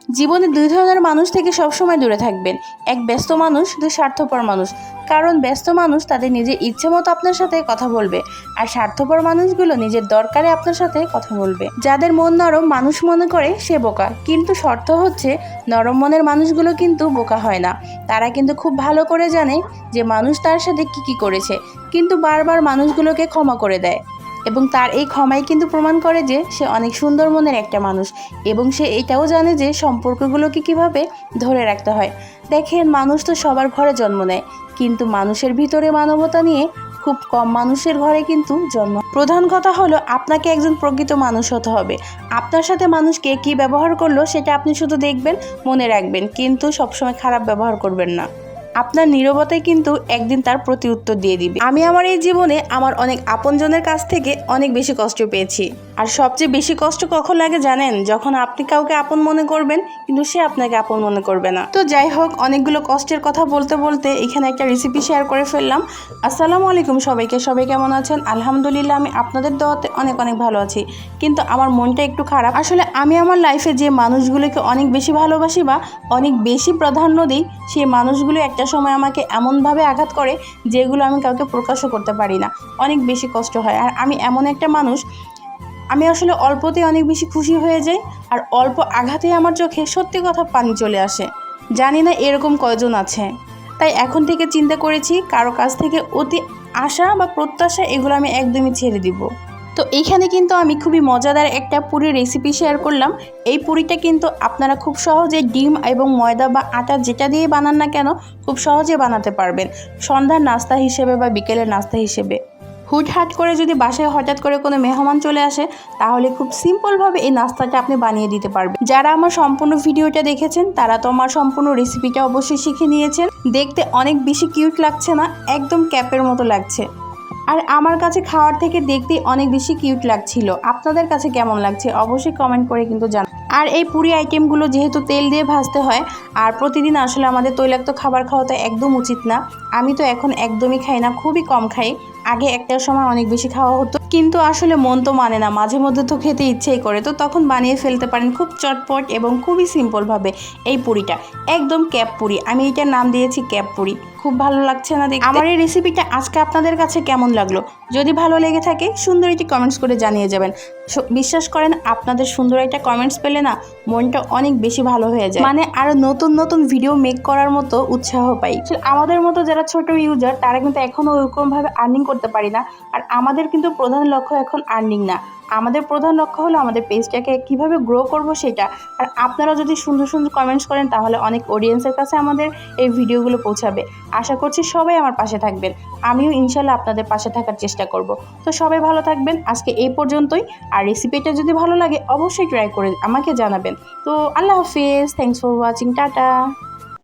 জীবনে দুই ধরনের মানুষ থেকে সবসময় দূরে থাকবেন। এক ব্যস্ত মানুষ, দুই স্বার্থপর মানুষ। কারণ ব্যস্ত মানুষ তাদের নিজের ইচ্ছে মতো আপনার সাথে কথা বলবে, আর স্বার্থপর মানুষগুলো নিজের দরকারে আপনার সাথে কথা বলবে। যাদের মন নরম মানুষ মনে করে সে বোকা, কিন্তু শর্ত হচ্ছে নরম মনের মানুষগুলো কিন্তু বোকা হয় না। তারা কিন্তু খুব ভালো করে জানে যে মানুষ তার সাথে কি করেছে, কিন্তু বারবার মানুষগুলোকে ক্ষমা করে দেয়। এবং তার এই ক্ষমাই কিন্তু প্রমাণ করে যে সে অনেক সুন্দর মনের একটা মানুষ, এবং সে এটাও জানে যে সম্পর্কগুলোকে কিভাবে ধরে রাখতে হয়। দেখেন, মানুষ তো সবার ঘরে জন্ম নেয়, কিন্তু মানুষের ভিতরে মানবতা নিয়ে খুব কম মানুষের ঘরে কিন্তু জন্ম। প্রধান কথা হলো আপনাকে একজন প্রকৃত মানুষ হতে হবে। আপনার সাথে মানুষ কে কী ব্যবহার করলো সেটা আপনি শুধু দেখবেন, মনে রাখবেন, কিন্তু সবসময় খারাপ ব্যবহার করবেন না। আপনার নীরবতায় কিন্তু একদিন তার প্রতি উত্তর দিয়ে দিবে। আমি আমার এই জীবনে আমার অনেক আপনজনের কাছ থেকে অনেক বেশি কষ্ট পেয়েছি। আর সবচেয়ে বেশি কষ্ট কখন লাগে জানেন? যখন আপনি কাউকে আপন মনে করবেন কিন্তু সে আপনাকে আপন মনে করবে না। তো যাই হোক, অনেকগুলো কষ্টের কথা বলতে বলতে এখানে একটা রেসিপি শেয়ার করে ফেললাম। আসসালামু আলাইকুম সবাইকে। সবাই কেমন আছেন? আলহামদুলিল্লাহ, আমি আপনাদের দোয়াতে অনেক অনেক ভালো আছি। কিন্তু আমার মনটা একটু খারাপ। আসলে আমি আমার লাইফে যে মানুষগুলোকে অনেক বেশি ভালোবাসি বা অনেক বেশি প্রাধান্য দিই, সেই মানুষগুলো একটা সময় আমাকে এমনভাবে আঘাত করে যেগুলো আমি কাউকে প্রকাশও করতে পারি না। অনেক বেশি কষ্ট হয়। আর আমি এমন একটা মানুষ, আমি আসলে অল্পতে অনেক বেশি খুশি হয়ে যাই, আর অল্প আঘাতে আমার চোখে সত্যি কথা পানি চলে আসে। জানি না এরকম কয়জন আছে। তাই এখন থেকে চিন্তা করেছি কারো কাছ থেকে অতি আশা বা প্রত্যাশা এগুলো আমি একদমই ছেড়ে দিব। তো এইখানে কিন্তু আমি খুবই মজাদার একটা পুরি রেসিপি শেয়ার করলাম। এই পুরিটা কিন্তু আপনারা খুব সহজে ডিম এবং ময়দা বা আটা যেটা দিয়ে বানান না কেন খুব সহজে বানাতে পারবেন, সন্ধ্যার নাস্তা হিসেবে বা বিকেলের নাস্তা হিসেবে। হুটহাট করে যদি বাসায় হঠাৎ করে কোনো মেহমান চলে আসে, তাহলে খুব সিম্পলভাবে এই নাস্তাটা আপনি বানিয়ে দিতে পারবেন। যারা আমার সম্পূর্ণ ভিডিওটা দেখেছেন তারা তো আমার সম্পূর্ণ রেসিপিটা অবশ্যই শিখে নিয়েছেন। দেখতে অনেক বেশি কিউট লাগছে না? একদম ক্যাপের মতো লাগছে। আর আমার কাছে খাওয়ার থেকে দেখতে অনেক বেশি কিউট লাগছিল। আপনাদের কাছে কেমন লাগছে অবশ্যই কমেন্ট করে কিন্তু জানান। আর এই পুরি আইটেমগুলো যেহেতু তেল দিয়ে ভাজতে হয়, আর প্রতিদিন আসলে আমাদের তৈলাক্ত খাবার খাওয়াটা একদম উচিত না। আমি তো এখন একদমই খাই না, খুবই কম খাই। আগে একটা সময় অনেক বেশি খাওয়া হতো, কিন্তু আসলে মন তো মানে না, মাঝে মধ্যে তো খেতে ইচ্ছেই করে। তো তখন বানিয়ে ফেলতে পারেন খুব চটপট এবং খুবই সিম্পলভাবে এই পুরিটা। একদম ক্যাপ পুরি, আমি এটার নাম দিয়েছি ক্যাপ পুরি। খুব ভালো লাগছে না দেখতে? আমার এই রেসিপিটা আজকে আপনাদের কাছে কেমন লাগলো? যদি ভালো লেগে থাকে সুন্দর একটি কমেন্টস করে জানিয়ে যাবেন। বিশ্বাস করেন, আপনাদের সুন্দর একটা কমেন্টস পেলে না মনটা অনেক বেশি ভালো হয়ে যায়। মানে আরো নতুন নতুন ভিডিও মেক করার মতো উৎসাহ পাই। আমাদের মতো যারা ছোট ইউজার তারা কিন্তু এখনো ওরকমভাবে আর্নিং করতে পারি না। আর আমাদের কিন্তু প্রধান লক্ষ্য এখন আর্নিং না, আমাদের প্রধান লক্ষ্য হলো আমাদের পেজটাকে কিভাবে গ্রো করব সেটা। আর আপনারা যদি সুন্দর সুন্দর কমেন্টস করেন তাহলে অনেক অডিয়েন্সের কাছে আমাদের এই ভিডিওগুলো পৌঁছাবে। আশা করছি সবাই আমার পাশে থাকবেন, আমিও ইনশাল্লাহ আপনাদের পাশে থাকার চেষ্টা করব। তো সবাই ভালো থাকবেন, আজকে এই পর্যন্তই। আর রেসিপিটা যদি ভালো লাগে অবশ্যই ট্রাই করে আমাকে জানাবেন। তো আল্লাহ হাফিজ, থ্যাংকস ফর ওয়াচিং, টাটা।